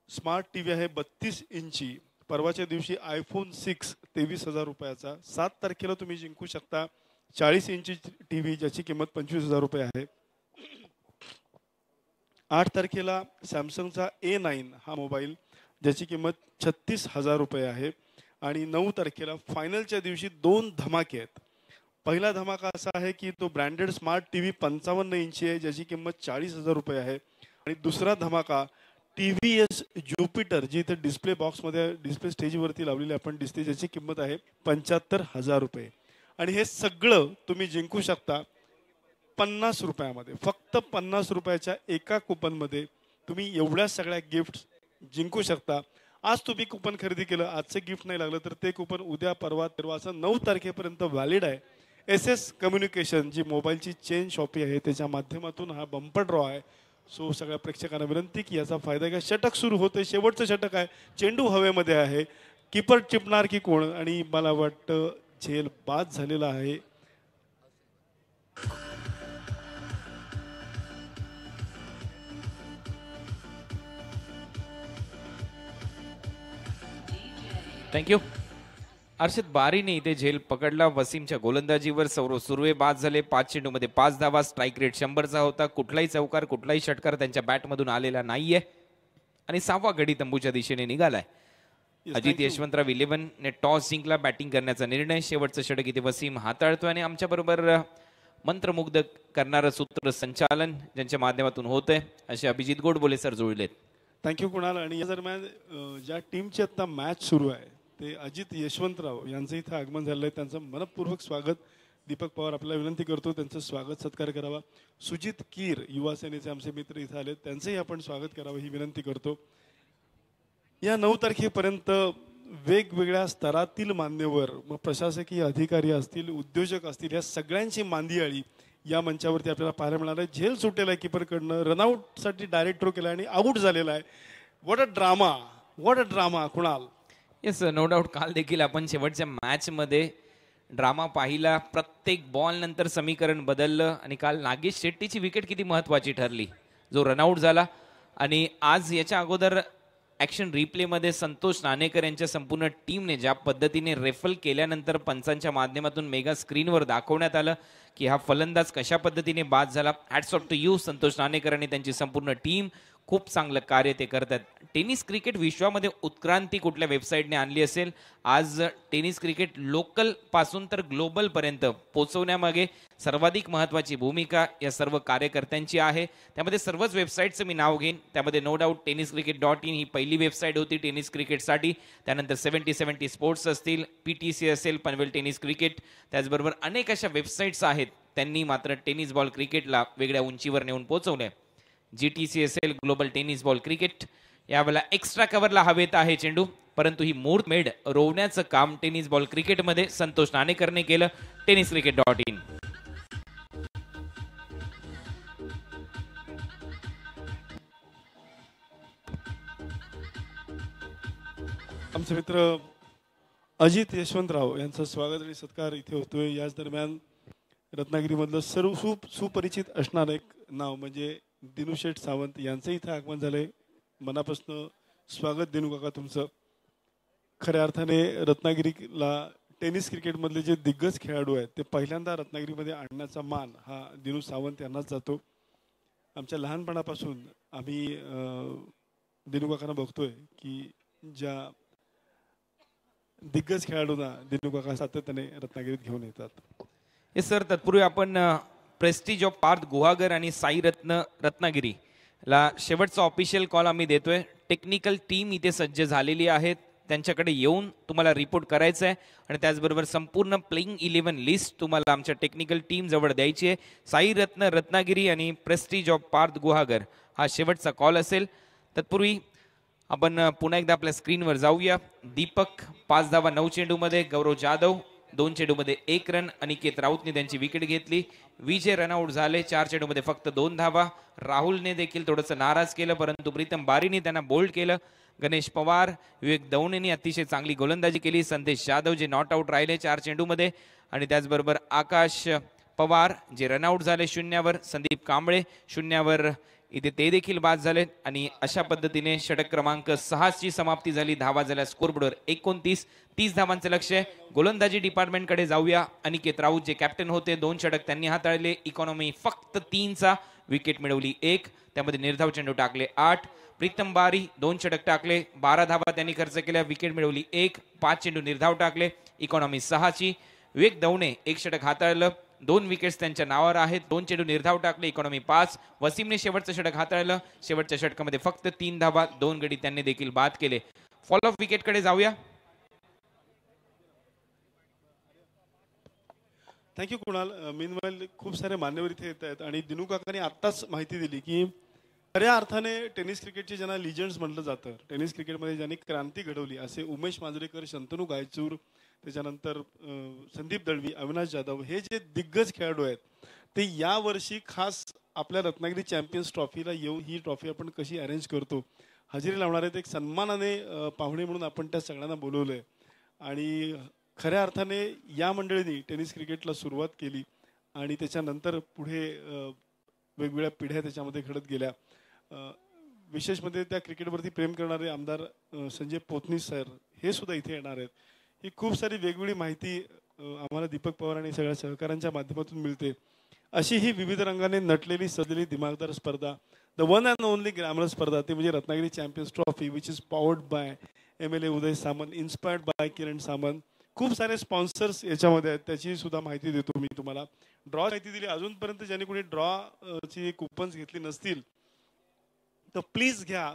स्मार्ट टी व्ही आहे 32 इंची. परवाच्या दिवशी iPhone 6 23,000 रुपयाचा. 7 तारखेला तुम्ही जिंकू शकता 40 इंची टी व्ही ज्याची किंमत 25,000 रुपये आहे. 8 तारखेला सॅमसंगचा A9 हा मोबाईल ज्याची किंमत 36,000 रुपये आहे. आणि 9 तारखेला फायनलच्या दिवशी 2 धमाके आहेत. पहिला धमाका असा आहे की तो ब्रँडेड स्मार्ट टी व्ही 55 इंची आहे ज्याची किंमत 40,000 रुपये आहे. आणि दुसरा धमाका TVS ज्युपिटर जी इथे डिस्प्ले बॉक्समध्ये डिस्प्ले स्टेजवरती लावलेली आपण दिसते, ज्याची किंमत आहे 75,000 रुपये. आणि हे सगळं तुम्ही जिंकू शकता 50 रुपयामध्ये. फक्त 50 रुपयाच्या एका कुपनमध्ये तुम्ही एवढ्या सगळ्या गिफ्ट जिंकू शकता. आज तुम्ही कुपन खरेदी केलं, आजचं गिफ्ट नाही लागलं तर ते कुपन उद्या परवा तेरवा असं 9 तारखेपर्यंत व्हॅलिड आहे. SS कम्युनिकेशन जी मोबाईलची चेन शॉपी आहे त्याच्या माध्यमातून हा बंपर ड्रॉ आहे. सो सगळ्या प्रेक्षकांना विनंती की याचा फायदा घ्या. षटक सुरू होतं, शेवटचं षटक आहे. चेंडू हवेमध्ये आहे. कीपर टिपणार की कोण? आणि मला वाटतं झेल बाद झालेला आहे. थँक्यू. अर्षद बारीने इथे झेल पकडला. वसीमच्या गोलंदाजीवर सौरव सुर्वे बाद झाले. 5 चेंडूमध्ये 5 धावा. स्ट्राईक रेट 100चा होता. कुठलाही चौकार कुठलाही षटकार त्यांच्या बॅटमधून आलेला नाहीये आणि 6वा गडी तंबूच्या दिशेने निघालाय. अजित यशवंतराव 11 ने टॉस जिंकला. बॅटिंग करण्याचा निर्णय. शेवटचं षटक इथे वसीम हाताळतोय आणि आमच्या बरोबर मंत्रमुग्ध करणारं सूत्र संचालन ज्यांच्या माध्यमातून होतंय असे अभिजित गोडबोले सर जुळलेत. थँक्यू कुणाल. आणि या दरम्यान ज्या टीमची आता मॅच सुरू आहे ते अजित यशवंतराव यांचं इथं आगमन झालं आहे. त्यांचं मनपूर्वक स्वागत दीपक पवार आपल्याला विनंती करतो त्यांचं स्वागत सत्कार करावा. सुजित कीर युवा सेनेचे आमचे मित्र इथं आले, त्यांचंही आपण स्वागत करावं ही विनंती करतो. या 9 तारखेपर्यंत वेगवेगळ्या स्तरातील मान्यवर, मग प्रशासकीय अधिकारी असतील, उद्योजक असतील, या सगळ्यांची मांदियाळी या मंचावरती आपल्याला पाहायला मिळालं आहे. झेल सुटेला आहे कीपरकडनं. रनआउटसाठी डायरेक्ट थ्रो केला आणि आऊट झालेला आहे. What a drama Kunal. Yes, no doubt. काल देखील आपण शेवटच्या मॅचमध्ये ड्रामा पाहिला, प्रत्येक बॉल नंतर समीकरण बदललं आणि काल नागेश शेट्टीची विकेट किती महत्वाची ठरली, जो रनआउट झाला. आणि आज याच्या अगोदर ॲक्शन रिप्लेमध्ये संतोष नाणेकर यांच्या संपूर्ण टीमने ज्या पद्धतीने रेफल केल्यानंतर पंचांच्या माध्यमातून मेगा स्क्रीनवर दाखवण्यात आलं की हा फलंदाज कशा पद्धतीने बाद झाला. Hats off to you Santosh Nanekar आणि त्यांची संपूर्ण टीम. खूप चांगलं कार्य ते करतात. टेनिस क्रिकेट विश्वामध्ये उत्क्रांती कुठल्या वेबसाईटने आणली असेल, आज टेनिस क्रिकेट लोकल पासून तर ग्लोबल पर्यंत पोहोचवण्यामागे सर्वाधिक महत्त्वाची भूमिका या सर्व कार्यकर्त्यांची आहे. त्यामध्ये सर्वच वेबसाईटचं मी नाव घेईन. त्यामध्ये नो डाऊट tenniscricket.in ही पहिली वेबसाईट होती टेनिस क्रिकेटसाठी. त्यानंतर 70-70 स्पोर्ट्स असतील, PTC असेल, पनवेल टेनिस क्रिकेट, त्याचबरोबर अनेक अशा वेबसाईट्स आहेत. त्यांनी मात्र टेनिस बॉल क्रिकेटला वेगळ्या उंचीवर नेऊन पोहोचवले. GTC असेल, ग्लोबल टेनिस बॉल क्रिकेट, यावेळेला एक्स्ट्रा कव्हरला हवेत आहे चेंडू, परंतु ही मुहूर्तमेढ रोवण्याचं काम टेनिस बॉल क्रिकेटमध्ये संतोष नाणेकरने केलं. tenniscricket.in. आमचे मित्र अजित यशवंतराव यांचं स्वागत आणि सत्कार इथे होतोय. याच दरम्यान रत्नागिरीमधलं सर्व सुपरिचित असणारं एक नाव म्हणजे दिनूशेठ सावंत यांचं इथं आगमन झालंय. मनापासून स्वागत दिनू काका तुमचं. खऱ्या अर्थाने रत्नागिरीला टेनिस क्रिकेटमधले जे दिग्गज खेळाडू आहेत ते पहिल्यांदा रत्नागिरीमध्ये आणण्याचा मान हा दिनू सावंत यांनाच जातो. आमच्या लहानपणापासून आम्ही दिनू काकांना बघतोय की ज्या दिग्गज खेळाडूंना दिनू काका सातत्याने रत्नागिरीत घेऊन येतात. हे सर, तत्पूर्वी आपण प्रेस्टिज ऑफ पार्थ गुहागर आणि साई रत्न रत्नागिरी ला शेवटचा ऑफिशियल कॉल आम्ही देतोय. टेक्निकल टीम इथे सज्ज झालेली आहेत. त्यांच्याकडे येऊन तुम्हाला रिपोर्ट करायचा आहे आणि त्याचबरोबर संपूर्ण प्लेइंग 11 लिस्ट तुम्हाला आमच्या टेक्निकल टीम जवळ द्यायची आहे. साई रत्न रत्नागिरी आणि प्रेस्टिज ऑफ पार्थ गुहागर हा शेवटचा कॉल असेल. तत्पूर्वी आपण पुन्हा एकदा आपल्या स्क्रीनवर जाऊया. दीपक 5 धावा 9 चेंडूमध्ये, गौरव जाधव 2 चेंडूमध्ये 1 रन, अनिकेत राऊतने त्यांची विकेट घेतली. विजय रनआउट झाले 4 चेंडूमध्ये फक्त 2 धावा. राहुलने देखील थोडंसं नाराज केलं, परंतु प्रीतम बारीने त्यांना बोल्ड केलं. गणेश पवार, विवेक दवणेंनी अतिशय चांगली गोलंदाजी केली. संदेश जाधव जे नॉट आउट राहिले 4 चेंडूमध्ये, आणि त्याचबरोबर आकाश पवार जे रनआउट झाले 0वर. संदीप कांबळे 0वर, इथे ते देखील बाद झाले. आणि अशा पद्धतीने षटक क्रमांक 6 ची समाप्ती झाली. धावा झाल्या स्कोरबोर्डवर 29. 30 धावांचे लक्ष आहे. गोलंदाजी डिपार्टमेंटकडे जाऊया. अनिकेत राऊत जे कॅप्टन होते 2 षटक त्यांनी हाताळले. इकॉनॉमी फक्त 3चा, विकेट मिळवली 1. त्यामध्ये निर्धाव चेंडू टाकले 8. प्रीतम बारी 2 षटक टाकले, 12 धावा त्यांनी खर्च केल्या, विकेट मिळवली 1. 5 चेंडू निर्धाव टाकले, इकॉनॉमी 6ची. विवेक दवणे 1 षटक हाताळलं, 2 विकेट्स त्यांच्या नावावर आहेत. 2 चेंडू निर्धाव टाकले, इकॉनॉमी 5. वसीमने शेवटचं षटक हाताळलं. शेवटच्या षटकामध्ये फक्त 3 धावा, 2 गडी त्यांनी देखील बाद केले. फॉलो ऑफ विकेटकडे जाऊया. थँक्यू कुणाल. मीनवाईल खूप सारे मान्यवर इथे येत आहेत आणि दिनू काकांनी आत्ताच माहिती दिली की खऱ्या अर्थाने टेनिस क्रिकेटचे ज्यांना लिजंड्स म्हटलं जातं, टेनिस क्रिकेटमध्ये ज्यांनी क्रांती घडवली असे उमेश मांजरेकर, शंतनू गायचूर, त्याच्यानंतर संदीप दळवी, अविनाश जाधव, हे जे दिग्गज खेळाडू आहेत ते यावर्षी खास आपल्या रत्नागिरी चॅम्पियन्स ट्रॉफीला येऊन ही ट्रॉफी आपण कशी अरेंज करतो हजेरी लावणार आहेत. एक सन्मानाने पाहुणे म्हणून आपण त्या सगळ्यांना बोलवलं आहे आणि खऱ्या अर्थाने या मंडळींनी टेनिस क्रिकेटला सुरुवात केली आणि त्याच्यानंतर पुढे वेगवेगळ्या पिढ्या त्याच्यामध्ये घडत गेल्या. विशेष म्हणजे त्या क्रिकेटवरती प्रेम करणारे आमदार संजय पोतनी सर हे सुद्धा इथे येणार आहेत. ही खूप सारी वेगवेगळी माहिती आम्हाला दीपक पवार आणि सगळ्या सहकाऱ्यांच्या माध्यमातून मिळते. अशी ही विविध रंगाने नटलेली सजलेली दिमागदार स्पर्धा, the one and only glamorous स्पर्धा, ते म्हणजे Ratnagiri champions trophy, which is powered by MLA Uday Samant, inspired by Kiran Samant. खूप सारे स्पॉन्सर्स याच्यामध्ये आहेत, त्याची सुद्धा माहिती देतो मी तुम्हाला. ड्रॉ माहिती दिली. अजूनपर्यंत ज्यांनी कोणी ड्रॉची कुपन्स घेतली नसतील तर प्लीज घ्या.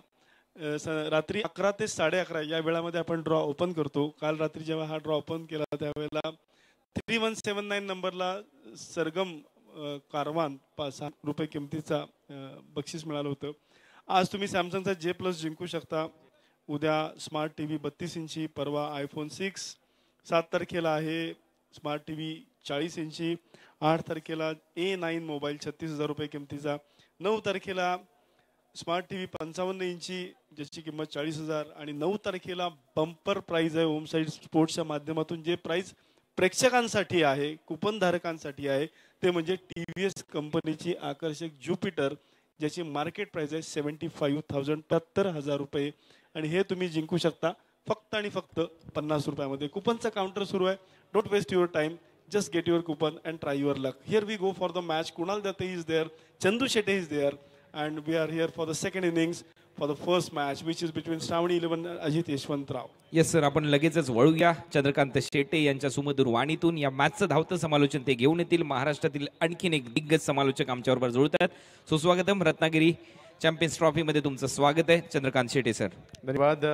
रात्री 11 ते 11:30 या वेळामध्ये आपण ड्रॉ ओपन करतो. काल रात्री जेव्हा हा ड्रॉ ओपन केला त्यावेळेला 3179 नंबरला सरगम कारवान ₹5 किमतीचा बक्षीस मिळालं होतं. आज तुम्ही सॅमसंगचा J+ जिंकू शकता. उद्या स्मार्ट TV 32 इंची, परवा iPhone 6. 7 तारखेला आहे स्मार्ट TV 40 इंची. 8 तारखेला A9 मोबाईल ₹36,000 किमतीचा. 9 तारखेला स्मार्ट TV 55 इंची ज्याची किंमत 40,000. आणि 9 तारखेला बंपर प्राइज आहे ओम साईड स्पोर्ट्सच्या माध्यमातून, जे प्राइज प्रेक्षकांसाठी आहे, कुपनधारकांसाठी आहे, ते म्हणजे TVS कंपनीची आकर्षक ज्युपिटर, ज्याची मार्केट प्राइस आहे 75,000 73,000 रुपये आणि हे तुम्ही जिंकू शकता फक्त आणि फक्त 50 रुपयामध्ये. कुपनचा काउंटर सुरू आहे. Don't waste your time, just get your coupon and try your luck. Here we go for the match. Kunal Datte is there, Chandu Shetty is there, and we are here for the second innings for the first match, which is between Shravani 11 and Ajit Yashwantrao. Yes sir, आपण लगेचच वळूया चंद्रकांत शेटे यांच्या सुमधुर वाणीतून. या मॅचचं धावतं समालोचन ते घेऊन येतील. महाराष्ट्रातील आणखीन एक दिग्गज समालोचक आमच्याबरोबर जुळतात. सुस्वागतम. रत्नागिरी चॅम्पियन्स ट्रॉफी मध्ये तुमचं स्वागत आहे चंद्रकांत शेटे सर. धन्यवाद.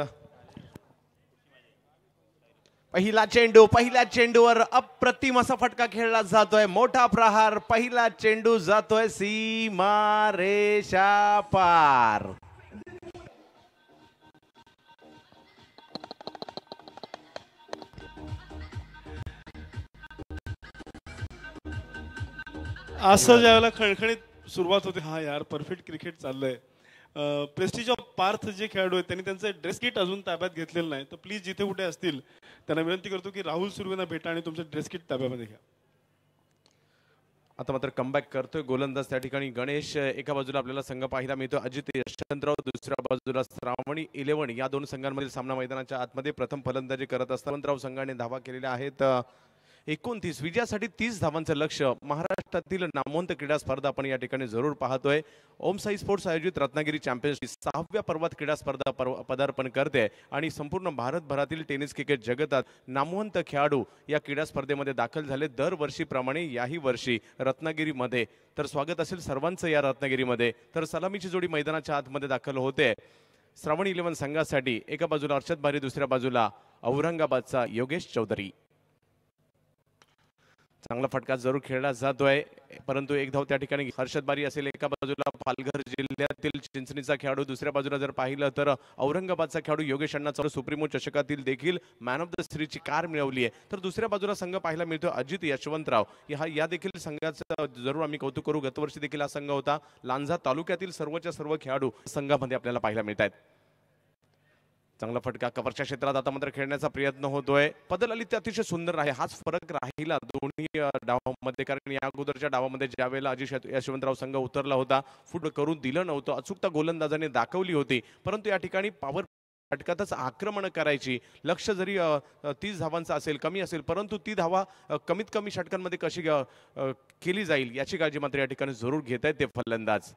पहिल्या चेंडूवर अप्रतिम असा फटका खेळला जातोय. मोठा प्रहार. पहिला चेंडू जातोय सीमा रेषा पार. असं ज्यावेळेला खणखणीत सुरुवात होते, हा यार परफेक्ट क्रिकेट चाललंय. प्रेस्टिज ऑफ पार्थ जे खेळाडू आहेत त्यांनी त्यांचं ड्रेस किट अजून ताब्यात घेतलेलं नाही, तर प्लीज जिथे कुठे असतील त्यांना विनंती करतो की राहुल सुर्वेंना भेटा आणि तुमचं ड्रेस किट ताब्यामध्ये घ्या. आता मात्र कमबॅक करतोय गोलंदाज त्या ठिकाणी गणेश. एका बाजूला आपल्याला संघ पाहायला मिळतो अजित यशवंतराव, दुसऱ्या बाजूला श्रावणी 11. या दोन संघांमधील सामना मैदानाच्या आतमध्ये प्रथम फलंदाजी करत असताना यशवंतराव संघाने धावा केलेल्या आहेत 29. विजयासाठी 30 धावांचं लक्ष्य. महाराष्ट्रातील नामवंत क्रीडा स्पर्धा आपण या ठिकाणी जरूर पाहतोय. ओम साई स्पोर्ट्स आयोजित रत्नागिरी चॅम्पियन्स 6व्या पर्वात क्रीडा स्पर्धा पदार्पण करते आणि संपूर्ण भारतभरातील टेनिस क्रिकेट जगतात नामवंत खेळाडू या क्रीडा स्पर्धेमध्ये दाखल झाले. दरवर्षीप्रमाणे याही वर्षी रत्नागिरीमध्ये तर स्वागत असेल सर्वांचं या रत्नागिरीमध्ये. तर सलामीची जोडी मैदानाच्या आतमध्ये दाखल होते श्रावणी 11 संघासाठी. एका बाजूला अर्षद बारी, दुसऱ्या बाजूला औरंगाबादचा योगेश चौधरी. चांगला फटका जरूर खेळला जातोय, परंतु एक धाव त्या ठिकाणी हर्षद बारी असेल. एका बाजूला पालघर जिल्ह्यातील चिंचणीचा खेळाडू, दुसऱ्या बाजूला जर पाहिलं तर औरंगाबादचा खेळाडू योगेश अण्णा चौधरी सुप्रीमो चषकातील देखील मॅन ऑफ द सिरीजची कार मिळवली आहे. तर दुसऱ्या बाजूला संघ पाहायला मिळतो अजित यशवंतराव. या देखील संघाचं जरूर आम्ही कौतुक करू. गतवर्षी देखील हा संघ होता. लांजा तालुक्यातील सर्वच्या सर्व खेळाडू संघामध्ये आपल्याला पाहायला मिळत आहेत. चांगला फटका कव्हरच्या क्षेत्रात आता मात्र खेळण्याचा प्रयत्न होतोय. पदललित अतिशय सुंदर आहे. हाच फरक राहिला दोन्ही डावामध्ये, कारण या अगोदरच्या डावामध्ये ज्या वेळेला अजित यशवंतराव संघ उतरला होता फुट करून दिलं नव्हतं. अचूकता गोलंदाजाने दाखवली होती, परंतु या ठिकाणी पॉवर फटकातच आक्रमण करायची. लक्ष जरी 30 धावांचा असेल, कमी असेल, परंतु ती धावा कमीत कमी षटकांमध्ये कशी केली जाईल याची काळजी मात्र या ठिकाणी जरूर घेत आहेत ते फलंदाज.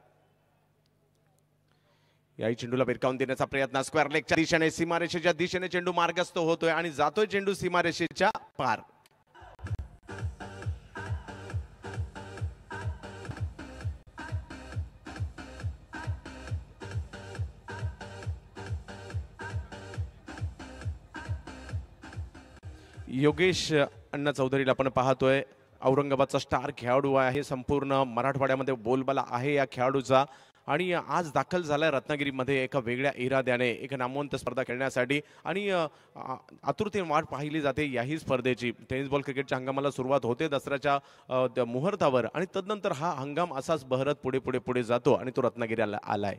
याही चेंडूला भिरकावून देण्याचा प्रयत्न. स्क्वेअर लेगच्या दिशेने, सीमारेषेच्या दिशेने चेंडू मार्गस्थ होतोय आणि जातोय चेंडू सीमारेषेच्या पार. योगेश अण्णा चौधरीला आपण पाहतोय. औरंगाबादचा स्टार खेळाडू आहे. संपूर्ण मराठवाड्यामध्ये बोलबाला आहे या खेळाडूचा आणि आज दाखल झालाय रत्नागिरीमध्ये एका वेगळ्या इराद्याने एक नामवंत स्पर्धा खेळण्यासाठी आणि आतुरतेने वाट पाहिली जाते याही स्पर्धेची. टेनिस बॉल क्रिकेटच्या हंगामाला सुरुवात होते दसऱ्याच्या मुहूर्तावर आणि तदनंतर हा हंगाम असाच बहरत पुढे पुढे पुढे जातो आणि तो रत्नागिरीला आलाय.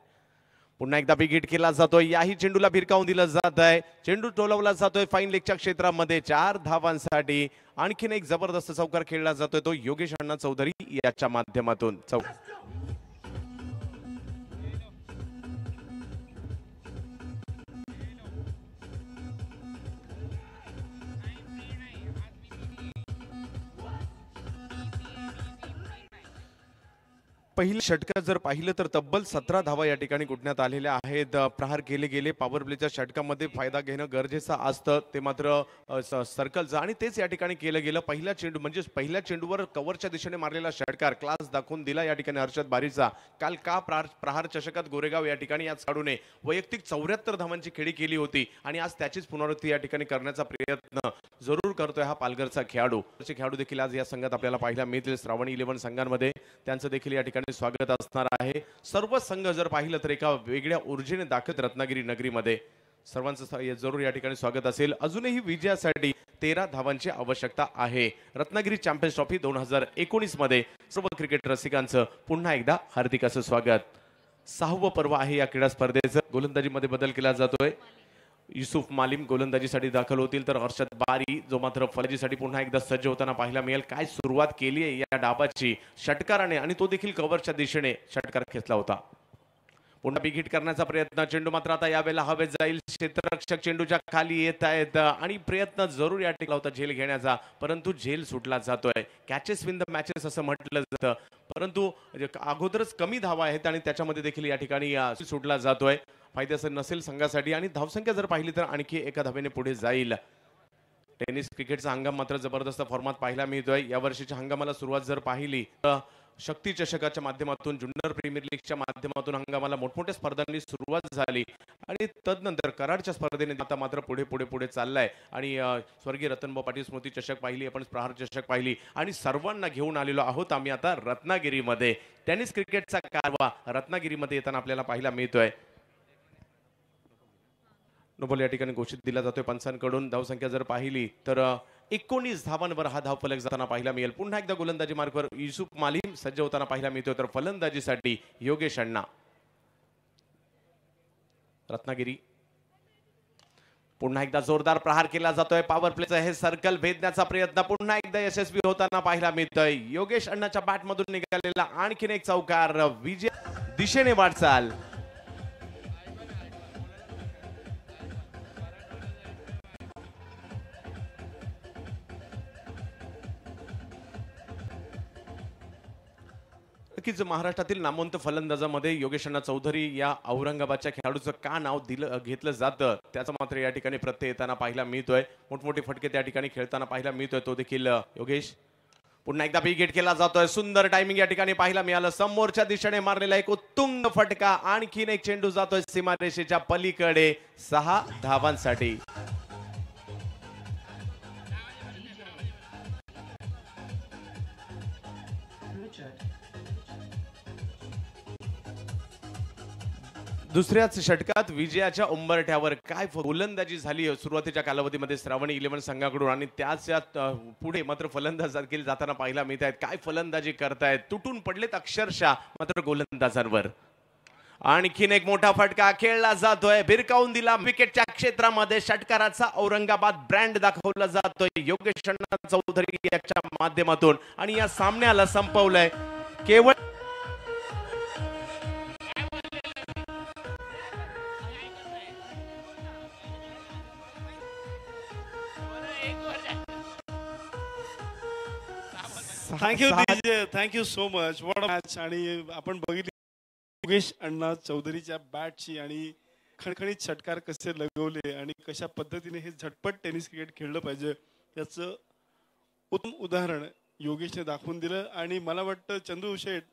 पुन्हा एकदा बिग हिट केला जातोय. याही चेंडूला भिरकावून दिलं जात आहे. चेंडू टोलवला जातोय फाईन लेगच्या क्षेत्रामध्ये. 4 धावांसाठी आणखीन एक जबरदस्त चौकार खेळला जातोय तो योगेश अण्णा चौधरी याच्या माध्यमातून. पहिल्या षटकात जर पाहिलं तर तब्बल 17 धावा या ठिकाणी कुठण्यात आलेल्या आहेत. प्रहार केले गेले. पॉवर प्लेच्या षटकामध्ये फायदा घेणं गरजेचं असतं, ते मात्र सर्कलचं आणि तेच या ठिकाणी केलं गेलं. पहिला चेंडू म्हणजे पहिल्या चेंडूवर कव्हरच्या दिशेने मारलेला षटकार क्लास दाखवून दिला या ठिकाणी हर्षद बारीचा. काल का प्रहार चषकात गोरेगाव या ठिकाणी या खेळाडूने वैयक्तिक 74 धावांची खेळी केली होती आणि आज त्याचीच पुनरावृत्ती या ठिकाणी करण्याचा प्रयत्न जरूर करतोय हा पालघरचा खेळाडू. खेळाडू देखील आज या संघात आपल्याला पाहायला मिळतील. श्रावणी 11 संघांमध्ये त्यांचं देखील या ठिकाणी स्वागत असणार आहे. सर्व संघ जर पाहिलं तर एका वेगळ्या ऊर्जेने दाखल रत्नागिरी नगरीमध्ये. सर्वांचं जरूर या ठिकाणी स्वागत असेल. अजूनही विजयासाठी 13 धावांची आवश्यकता आहे. रत्नागिरी चॅम्पियन्स ट्रॉफी 2019 मध्ये सर्व क्रिकेट रसिकांचं पुन्हा एकदा हार्दिक असं स्वागत. 6वं पर्व आहे या क्रीडा स्पर्धेचं. गोलंदाजीमध्ये बदल केला जातोय. युसुफ मालिम गोलंदाजीसाठी दाखल होतील, तर अर्षद बारी जो मात्र फलंदाजीसाठी पुन्हा एकदा सज्ज होताना पाहायला मिळेल. काय सुरुवात केली आहे या डावाची षटकाराने, आणि तो देखील कव्हरच्या दिशेने षटकार खेचला होता. पुन्हा बिग हिट करण्याचा प्रयत्न, चेंडू मात्र आता यावेळेला हवेत जाईल. क्षेत्ररक्षक चेंडूच्या खाली येत आहेत आणि प्रयत्न जरूर या ठिकाणी होता झेल घेण्याचा, परंतु झेल सुटला जातोय. कॅचेस विन द मॅचेस असं म्हटलं जातं, परंतु अगोदरच कमी धावा आहेत आणि त्याच्यामध्ये देखील या ठिकाणी सुटला जातोय. फायद्याचं नसेल संघासाठी, आणि धावसंख्या जर पाहिली तर आणखी एका धावेने पुढे जाईल. टेनिस क्रिकेटचा हंगाम मात्र जबरदस्त फॉर्मात पाहायला मिळतोय. या वर्षीच्या हंगामाला सुरुवात जर पाहिली तर शक्ती चषकाच्या माध्यमातून, ज्युनियर प्रीमियर लीगच्या माध्यमातून हंगामाला मोठमोठ्या स्पर्धांनी सुरुवात झाली आणि तदनंतर कराडच्या स्पर्धेने आता मात्र पुढे पुढे पुढे चाललाय. आणि स्वर्गीय रतनभाऊ पाटील स्मृती चषक पाहिली आपण, प्रहार चषक पाहिली, आणि सर्वांना घेऊन आलेलो आहोत आम्ही आता रत्नागिरीमध्ये. टेनिस क्रिकेटचा कारवा रत्नागिरीमध्ये येताना आपल्याला पाहायला मिळतोय. नोबल या ठिकाणी घोषित दिला जातोय पंचांकडून. धावसंख्या जर पाहिली तर 19 धावांवर हा धावफलक जाताना पाहायला मिळेल. पुन्हा एकदा गोलंदाजी मार्गवर युसुफ मालिम सज्ज होताना पाहायला मिळतोय, तर फलंदाजीसाठी योगेश अण्णा. रत्नागिरी पुन्हा एकदा जोरदार प्रहार केला जातोय. पॉवर प्लेचं हे सर्कल भेदण्याचा प्रयत्न पुन्हा एकदा यशस्वी होताना पाहायला मिळतोय. योगेश अण्णाच्या बॅट मधून निघालेला आणखीन एक चौकार, विजय दिशेने वाटचाल. नक्कीच महाराष्ट्रातील नामवंत फलंदाजामध्ये योगेश अण्णा चौधरी या औरंगाबादच्या खेळाडूचं का नाव घेतलं जातं त्याचा मात्र या ठिकाणी प्रत्यय येताना पाहायला मिळतोय. मोठमोठे फटके त्या ठिकाणी खेळताना पाहायला मिळतोय तो देखील योगेश. पुन्हा एकदा बिग हिट केला जातोय. सुंदर टायमिंग या ठिकाणी पाहायला मिळालं. समोरच्या दिशेने मारलेला एक उत्तुंग फटका, आणखीन एक चेंडू जातोय सीमारेषेच्या पलीकडे 6 धावांसाठी. दुसऱ्याच षटकात विजयाच्या उंबरठ्यावर काय गोलंदाजी झाली सुरुवातीच्या कालावधीमध्ये श्रावणी 11 संघाकडून, आणि त्याच्यात पुढे मात्र फलंदाज देखील जाताना पाहायला मिळत आहेत. काय फलंदाजी करतायत, तुटून पडलेत अक्षरशः मात्र गोलंदाजांवर. आणखीन एक मोठा फटका खेळला जातोय, भिरकावून दिला विकेटच्या क्षेत्रामध्ये. षटकाराचा औरंगाबाद ब्रँड दाखवला जातोय योगेश अण्णा चौधरी याच्या माध्यमातून, आणि या सामन्याला संपवलंय केवळ thank you DJ, thank you so much. What a match. आणि आपण बघितली योगेश अण्णा चौधरीच्या बॅटची आणि खणखणीत षटकार कसे लगवले आणि कशा पद्धतीने हे झटपट टेनिस क्रिकेट खेळलं पाहिजे याचं उत्तम उदाहरण योगेशने दाखवून दिलं. आणि मला वाटतं चंदू शेठ